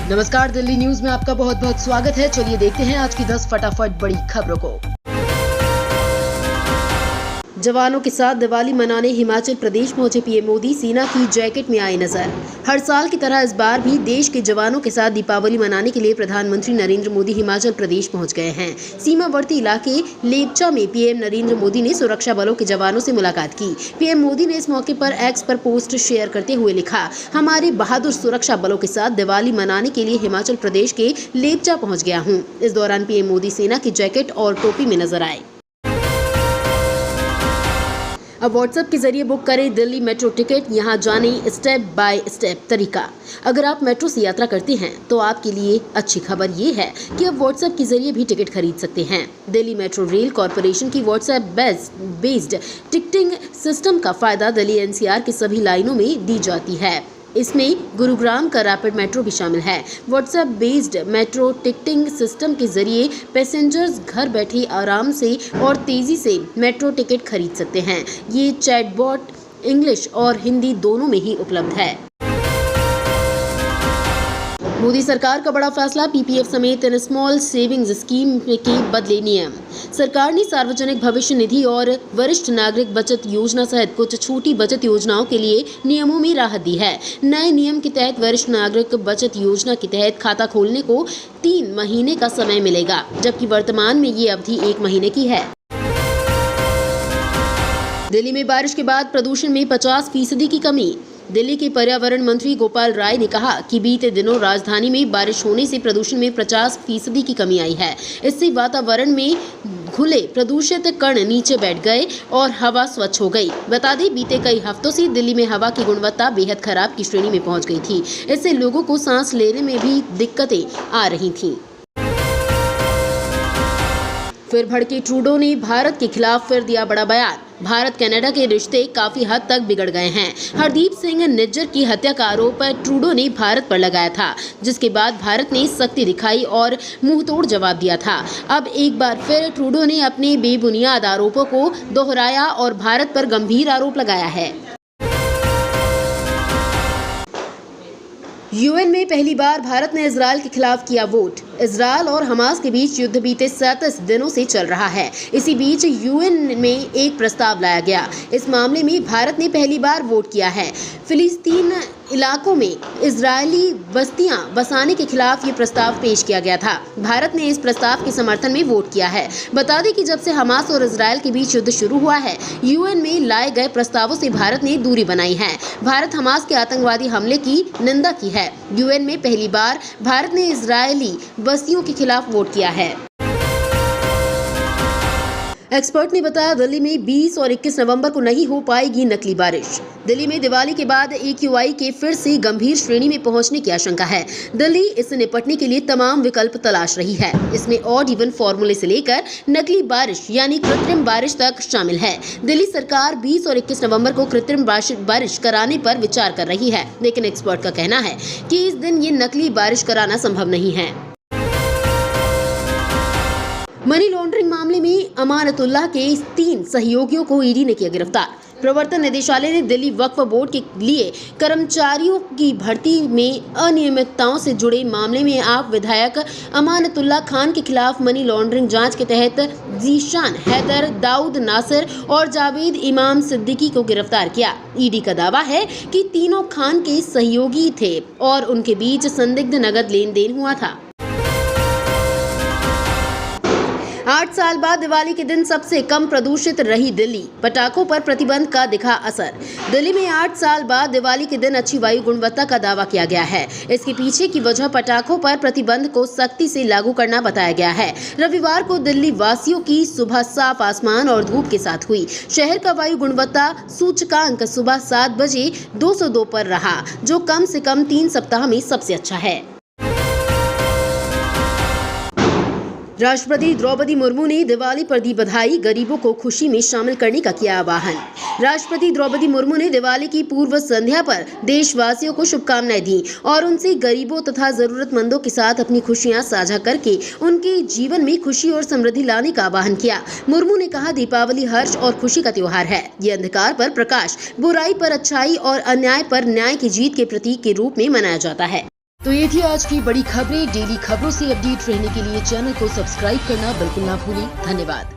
नमस्कार, दिल्ली न्यूज में आपका बहुत बहुत स्वागत है। चलिए देखते हैं आज की 10 फटाफट बड़ी खबरों को। जवानों के साथ दिवाली मनाने हिमाचल प्रदेश पहुंचे पीएम मोदी, सेना की जैकेट में आए नजर। हर साल की तरह इस बार भी देश के जवानों के साथ दीपावली मनाने के लिए प्रधानमंत्री नरेंद्र मोदी हिमाचल प्रदेश पहुंच गए हैं। सीमावर्ती इलाके लेपचा में पीएम नरेंद्र मोदी ने सुरक्षा बलों के जवानों से मुलाकात की। पीएम मोदी ने इस मौके पर एक्स पर पोस्ट शेयर करते हुए लिखा, हमारे बहादुर सुरक्षा बलों के साथ दिवाली मनाने के लिए हिमाचल प्रदेश के लेपचा पहुँच गया हूँ। इस दौरान पीएम मोदी सेना की जैकेट और टोपी में नजर आए। अब व्हाट्सएप के जरिए बुक करें दिल्ली मेट्रो टिकट। यहाँ जाने स्टेप बाय स्टेप तरीका। अगर आप मेट्रो से यात्रा करते हैं तो आपके लिए अच्छी खबर ये है कि अब व्हाट्सएप के जरिए भी टिकट खरीद सकते हैं। दिल्ली मेट्रो रेल कॉरपोरेशन की व्हाट्सएप बेस्ड टिकटिंग सिस्टम का फायदा दिल्ली एनसीआर के सभी लाइनों में दी जाती है। इसमें गुरुग्राम का रैपिड मेट्रो भी शामिल है। WhatsApp based metro ticketing system के जरिए पैसेंजर्स घर बैठे आराम से और तेजी से मेट्रो टिकट खरीद सकते हैं। ये चैटबॉट इंग्लिश और हिंदी दोनों में ही उपलब्ध है। मोदी सरकार का बड़ा फैसला, पीपीएफ समेत इन स्मॉल सेविंग्स स्कीम के बदले नियम। सरकार ने सार्वजनिक भविष्य निधि और वरिष्ठ नागरिक बचत योजना सहित कुछ छोटी बचत योजनाओं के लिए नियमों में राहत दी है। नए नियम के तहत वरिष्ठ नागरिक बचत योजना के तहत खाता खोलने को 3 महीने का समय मिलेगा, जबकि वर्तमान में ये अवधि 1 महीने की है। दिल्ली में बारिश के बाद प्रदूषण में 50% की कमी। दिल्ली के पर्यावरण मंत्री गोपाल राय ने कहा कि बीते दिनों राजधानी में बारिश होने से प्रदूषण में 50% की कमी आई है। इससे वातावरण में घुले प्रदूषित कण नीचे बैठ गए और हवा स्वच्छ हो गई। बता दें, बीते कई हफ्तों से दिल्ली में हवा की गुणवत्ता बेहद खराब की श्रेणी में पहुंच गई थी। इससे लोगों को सांस लेने में भी दिक्कतें आ रही थीं। फिर भड़के ट्रूडो ने भारत के खिलाफ फिर दिया बड़ा बयान। भारत कनाडा के रिश्ते काफी हद तक बिगड़ गए हैं। हरदीप सिंह निज्जर की हत्या का आरोप ट्रूडो ने भारत पर लगाया था, जिसके बाद भारत ने सख्ती दिखाई और मुंहतोड़ जवाब दिया था। अब एक बार फिर ट्रूडो ने अपने बेबुनियाद आरोपों को दोहराया और भारत पर गंभीर आरोप लगाया है। यूएन में पहली बार भारत ने इजरायल के खिलाफ किया वोट। इजरायल और हमास के बीच युद्ध बीते 37 दिनों से चल रहा है। इसी बीच यूएन में एक प्रस्ताव लाया गया। इस मामले में भारत ने पहली बार वोट किया है। फिलिस्तीन इलाकों में इजरायली बस्तियां बसाने के खिलाफ ये प्रस्ताव पेश किया गया था। भारत ने इस प्रस्ताव के समर्थन में वोट किया है। बता दें कि जब से हमास और इजरायल के बीच युद्ध शुरू हुआ है, यूएन में लाए गए प्रस्तावों से भारत ने दूरी बनाई है। भारत हमास के आतंकवादी हमले की निंदा की है। यूएन में पहली बार भारत ने इजरायली बस्तियों के खिलाफ वोट किया है। एक्सपर्ट ने बताया, दिल्ली में 20 और 21 नवंबर को नहीं हो पाएगी नकली बारिश। दिल्ली में दिवाली के बाद AQI के फिर से गंभीर श्रेणी में पहुंचने की आशंका है। दिल्ली इससे निपटने के लिए तमाम विकल्प तलाश रही है। इसमें ऑड इवन फॉर्मूले से लेकर नकली बारिश यानी कृत्रिम बारिश तक शामिल है। दिल्ली सरकार 20 और 21 नवंबर को कृत्रिम बारिश कराने पर विचार कर रही है, लेकिन एक्सपर्ट का कहना है कि इस दिन ये नकली बारिश कराना संभव नहीं है। मनी लॉन्ड्रिंग मामले में अमानतुल्लाह के 3 सहयोगियों को ईडी ने किया गिरफ्तार। प्रवर्तन निदेशालय ने दिल्ली वक्फ बोर्ड के लिए कर्मचारियों की भर्ती में अनियमितताओं से जुड़े मामले में आप विधायक अमानतुल्लाह खान के खिलाफ मनी लॉन्ड्रिंग जांच के तहत जीशान हैदर, दाऊद नासिर और जावेद इमाम सिद्दीकी को गिरफ्तार किया। ईडी का दावा है कि तीनों खान के सहयोगी थे और उनके बीच संदिग्ध नकद लेन देन हुआ था। 8 साल बाद दिवाली के दिन सबसे कम प्रदूषित रही दिल्ली। पटाखों पर प्रतिबंध का दिखा असर। दिल्ली में 8 साल बाद दिवाली के दिन अच्छी वायु गुणवत्ता का दावा किया गया है। इसके पीछे की वजह पटाखों पर प्रतिबंध को सख्ती से लागू करना बताया गया है। रविवार को दिल्ली वासियों की सुबह साफ आसमान और धूप के साथ हुई। शहर का वायु गुणवत्ता सूचकांक सुबह 7 बजे 202 पर रहा, जो कम से कम 3 सप्ताह में सबसे अच्छा है। राष्ट्रपति द्रौपदी मुर्मू ने दिवाली पर दी बधाई, गरीबों को खुशी में शामिल करने का किया आह्वान। राष्ट्रपति द्रौपदी मुर्मू ने दिवाली की पूर्व संध्या पर देशवासियों को शुभकामनाएं दी और उनसे गरीबों तथा जरूरतमंदों के साथ अपनी खुशियां साझा करके उनके जीवन में खुशी और समृद्धि लाने का आह्वान किया। मुर्मू ने कहा, दीपावली हर्ष और खुशी का त्योहार है। ये अंधकार पर प्रकाश, बुराई पर अच्छाई और अन्याय पर न्याय की जीत के प्रतीक के रूप में मनाया जाता है। तो ये थी आज की बड़ी खबरें। डेली खबरों से अपडेट रहने के लिए चैनल को सब्सक्राइब करना बिल्कुल ना भूलें। धन्यवाद।